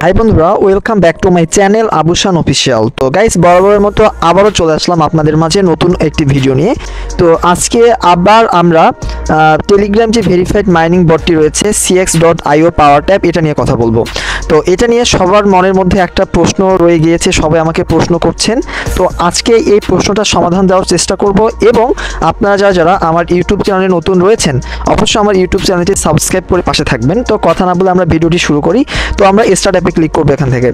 High বন্ধুরা, welcome back to my channel Abushan official. তো guys, বরাবরের মতো আবারও চলে আসলাম আপনাদের মাঝে নতুন একটি ভিডিও নিয়ে। তো আজকে আবার আমরা টেলিগ্রাম যে ভেরিফাইড মাইনিং বটটি রয়েছে cx.io পাওয়ার ট্যাপ, এটা নিয়ে কথা বলবো। তো এটা নিয়ে সবার মনের মধ্যে একটা প্রশ্ন রয়ে গিয়েছে, সবাই আমাকে প্রশ্ন করছেন। তো আজকে এই প্রশ্নটার সমাধান দেওয়ার চেষ্টা করব, এবং আপনারা যারা আমার ইউটিউব চ্যানেলে নতুন রয়েছেন অবশ্যই আমার ইউটিউব চ্যানেলটি সাবস্ক্রাইব করে পাশে থাকবেন। তো কথা না বলে আমরা ভিডিওটি শুরু করি। তো আমরা স্টার্ট অ্যাপে ক্লিক করবো এখান থেকে।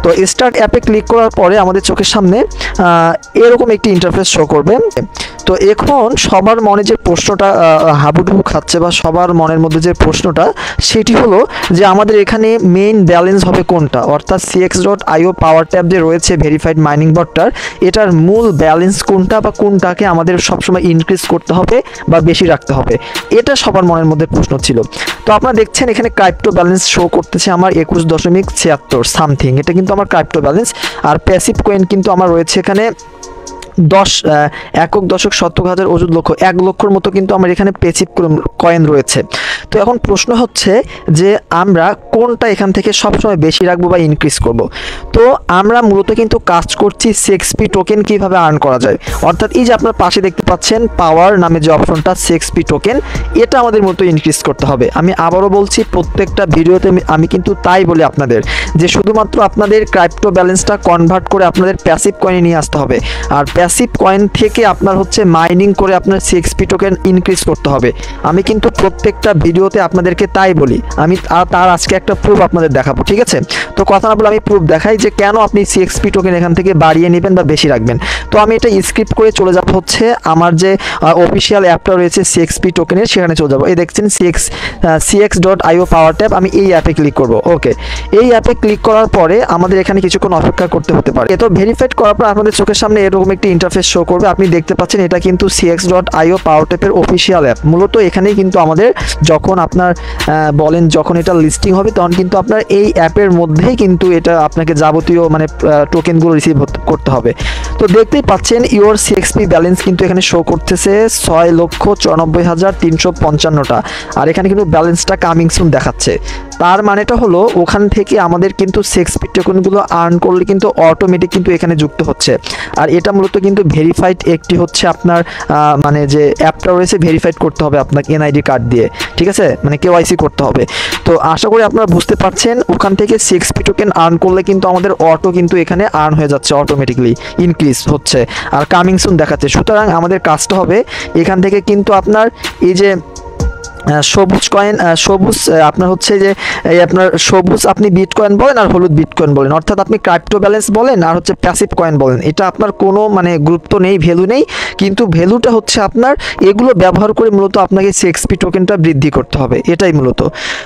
তো স্টার্ট অ্যাপে ক্লিক করার পরে আমাদের চোখের সামনে এরকম একটি ইন্টারফেস শো করবে। তো এখন সবার মনে যে প্রশ্নটা হাবুডুবু খাচ্ছে, বা সবার মনের মধ্যে যে প্রশ্নটা, সেটি হলো যে আমাদের এখানে মেইন ব্যালেন্স হবে কোনটা, অর্থাৎ cx.io পাওয়ার ট্যাব যে রয়েছে ভেরিফাইড মাইনিং বটটার, এটার মূল ব্যালেন্স কোনটা, বা কোনটাকে আমাদের সবসময় ইনক্রিজ করতে হবে বা বেশি রাখতে হবে, এটা সবার মনের মধ্যে প্রশ্ন ছিল। তো আপনারা দেখছেন এখানে ক্রাইপ্টো ব্যালেন্স শো করতেছে আমার 21.76 সামথিং, এটা কিন্তু আমার ক্রাইপ্টো ব্যালেন্স। আর প্যাসিভ কয়েন কিন্তু আমার রয়েছে এখানে 10.1 অযুত লক্ষ, 1 লক্ষর মতো কিন্তু আমার এখানে প্যাসিভ কয়েন রয়েছে। তো এখন প্রশ্ন হচ্ছে যে আমরা কোনটা এখান থেকে সবসময় বেশি রাখবো বা ইনক্রিজ করব। তো আমরা মূলত কিন্তু কাজ করছি সিএক্সপি টোকেন কিভাবে আর্ন করা যায়, অর্থাৎ এই যে আপনার পাশে দেখতে পাচ্ছেন পাওয়ার নামে যে অপশনটা সিএক্সপি টোকেন, এটা আমাদের মতো ইনক্রিজ করতে হবে। আমি আবারও বলছি, প্রত্যেকটা ভিডিওতে আমি কিন্তু তাই বলি আপনাদের, যে শুধুমাত্র আপনাদের ক্রাইপ্টো ব্যালেন্সটা কনভার্ট করে আপনাদের প্যাসিভ কয়েনে নিয়ে আসতে হবে, আর প্যাসিভ কয়েন থেকে আপনার হচ্ছে মাইনিং করে আপনার সিএক্সপি টোকেন ইনক্রিজ করতে হবে। আমি কিন্তু প্রত্যেকটা ভিডিওতে আপনাদেরকে তাই বলি। আমি তার আজকে একটা প্রুফ আপনাদের দেখাবো, ঠিক আছে? তো কথা না বলে আমি প্রুফ দেখাই যে কেন আপনি সিএক্সপি টোকেন এখান থেকে বাড়িয়ে নেবেন বা বেশি রাখবেন। তো আমি এটা স্ক্রিপ্ট করে চলে যাব হচ্ছে আমার যে অফিসিয়াল অ্যাপটা রয়েছে সিএক্সপি টোকেনের, সেখানে চলে যাবো। এই দেখছেন cx.io পাওয়ার ট্যাব, আমি এই অ্যাপে ক্লিক করব। ওকে, এই অ্যাপে ক্লিক করার পরে আমাদের এখানে কিছুক্ষণ অপেক্ষা করতে হতে পারে। তো ভেরিফাইড করার পর আপনাদের চোখের সামনে এরকম একটি ইন্টারফেস শো করবে। আপনি দেখতে পাচ্ছেন এটা কিন্তু cx.io পাওয়ার ট্যাপের অফিসিয়াল অ্যাপ। মূলত এখানেই কিন্তু আমাদের যখন আপনার বলেন যখন এটা লিস্টিং হবে, তখন কিন্তু আপনার এই অ্যাপের মধ্যেই কিন্তু এটা আপনাকে যাবতীয় মানে টোকেনগুলো রিসিভ করতে হবে। তো দেখতেই পাচ্ছেন ইওর সিএক্সপি ব্যালেন্স কিন্তু এখানে শো করতেছে 6,94,355টা, আর এখানে কিন্তু ব্যালেন্সটা কামিং সুন দেখাচ্ছে। তার মানেটা হলো ওখান থেকে আমাদের কিন্তু সিএক্সপি টোকেনগুলো আর্ন করলে কিন্তু অটোমেটিক কিন্তু এখানে যুক্ত হচ্ছে। আর এটা মূলত কিন্তু ভেরিফাইড একটি হচ্ছে আপনার মানে যে অ্যাপটা রয়েছে, ভেরিফাইড করতে হবে আপনাকে এনআইডি কার্ড দিয়ে, ঠিক আছে? মানে কেওয়াইসি করতে হবে। তো আশা করি আপনারা বুঝতে পারছেন, ওখান থেকে সিএক্সপি টোকেন আর্ন করলে কিন্তু আমাদের অটো কিন্তু এখানে আর্ন হয়ে যাচ্ছে, অটোমেটিকলি ইনক্রিজ হচ্ছে, আর কামিং সুন দেখাচ্ছে। সুতরাং আমাদের কাজটা হবে এখান থেকে কিন্তু আপনার এই যে সবুজ কয়েন, সবুজ আপনার হচ্ছে যে এই আপনার সবুজ আপনি বিটকয়েন বলেন আর হলুদ বিটকয়েন বলেন, অর্থাৎ আপনি ক্রাইপ্টো ব্যালেন্স বলেন আর হচ্ছে প্যাসিভ কয়েন বলেন, এটা আপনার কোনো মানে গুরুত্ব নেই, ভ্যালু নেই। কিন্তু ভ্যালুটা হচ্ছে আপনার এগুলো ব্যবহার করে মূলত আপনাকে সিএক্সপি টোকেনটা বৃদ্ধি করতে হবে, এটাই মূলত।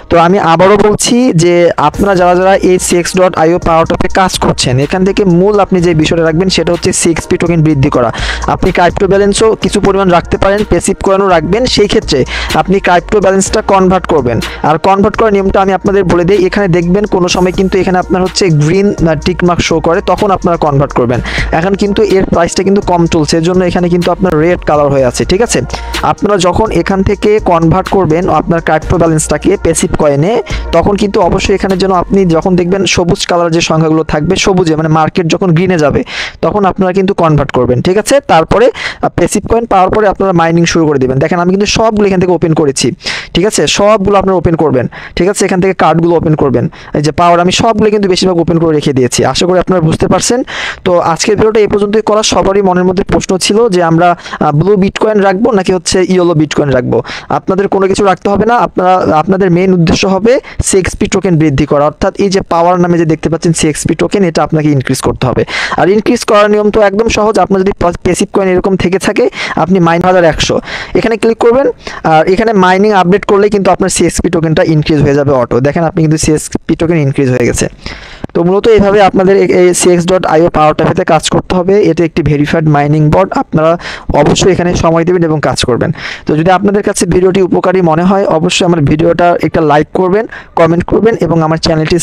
তো আমি আবারও বলছি যে আপনারা যারা এই cx.io পাওয়ার ট্যাপে কাজ করছেন, এখান থেকে মূল আপনি যে বিষয়টা রাখবেন সেটা হচ্ছে সিএক্সপি টোকেন বৃদ্ধি করা। আপনি ক্রাইপ্টো ব্যালেন্সও কিছু পরিমাণ রাখতে পারেন, প্যাসিভ কয়েনও রাখবেন। সেই ক্ষেত্রে আপনি ক্রাইপ্টো ব্যালেন্সটা কনভার্ট করবেন। আর কনভার্ট করার নিয়মটা আমি আপনাদের বলে দিই। এখানে দেখবেন কোনো সময় কিন্তু এখানে আপনার হচ্ছে গ্রিন টিক মার্ক শো করে, তখন আপনারা কনভার্ট করবেন। এখন কিন্তু এর প্রাইসটা কিন্তু কম চলছে, এর জন্য এখানে কিন্তু আপনার রেড কালার হয়ে আছে, ঠিক আছে? আপনারা যখন এখান থেকে কনভার্ট করবেন আপনার ক্রাইপ্টো ব্যালেন্সটাকে প্যাসিভ কয়েনে, তখন কিন্তু অবশ্যই এখানে যেন আপনি যখন দেখবেন সবুজ কালার যে সংখ্যাগুলো থাকবে, সবুজে মানে মার্কেট যখন গ্রিনে যাবে, তখন আপনারা কিন্তু কনভার্ট করবেন, ঠিক আছে? তারপরে প্যাসিভ কয়েন পাওয়ার পরে আপনারা মাইনিং শুরু করে দেবেন। দেখেন আমি কিন্তু সবগুলো এখান থেকে ওপেন করেছি, ঠিক আছে? সবগুলো আপনারা ওপেন করবেন, ঠিক আছে? এখান থেকে কার্ডগুলো ওপেন করবেন। এই যে পাওয়ার, আমি সবগুলো কিন্তু বেশিরভাগ ওপেন করে রেখে দিয়েছি। আশা করি আপনারা বুঝতে পারছেন। তো আজকের ভিডিওটা এই পর্যন্তই করা। সবারই মনের মধ্যে প্রশ্ন ছিল যে আমরা ব্লু বিটকয়েন রাখবো নাকি হচ্ছে ইয়েলো বিটকয়েন রাখবো। আপনাদের কোনো কিছু রাখতে হবে না, আপনাদের মেইন উদ্দেশ্য হবে সিএক্সপি টোকেন বৃদ্ধি করা, অর্থাৎ এই যে পাওয়ার নামে যে দেখতে পাচ্ছেন সিএক্সপি টোকেন, এটা আপনাকে ইনক্রিজ করতে হবে। আর ইনক্রিজ করার নিয়ম তো একদম সহজ। আপনার যদি প্যাসিভ কয়েন এরকম থেকে থাকে, আপনি -100 এখানে ক্লিক করবেন, আর এখানে মাইনিং আপডেট করলে কিন্তু আপনার সিএক্সপি টোকেনটা ইনক্রিজ হয়ে যাবে অটো। দেখেন আপনি কিন্তু সিএক্সপি টোকেন ইনক্রিজ হয়ে গেছে। তো মূলত এইভাবে আপনাদের এই cx.io পাওয়ার ট্যাপেতে কাজ করতে হবে। এটা একটি ভেরিফাইড মাইনিং বট, আপনারা অবশ্যই এখানে সময় দেবেন এবং কাজ করবেন। তো যদি আপনাদের কাছে ভিডিওটি উপকারী মনে হয়, অবশ্যই আমার ভিডিওটা একটা লাইক করবেন, কমেন্ট করবেন, এবং আমার চ্যানেলটি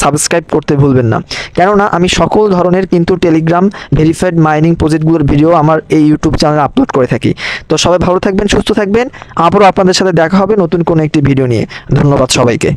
সাবস্ক্রাইব করতে ভুলবেন না। কেননা আমি সকল ধরনের কিন্তু টেলিগ্রাম ভেরিফাইড মাইনিং প্রজেক্টগুলোর ভিডিও আমার এই ইউটিউব চ্যানেলে আপলোড করে থাকি। তো সবাই ভালো থাকবেন, সুস্থ থাকবেন। আবারও আপনাদের সাথে দেখা হবে নতুন কোনো একটি ভিডিও নিয়ে। ধন্যবাদ সবাইকে।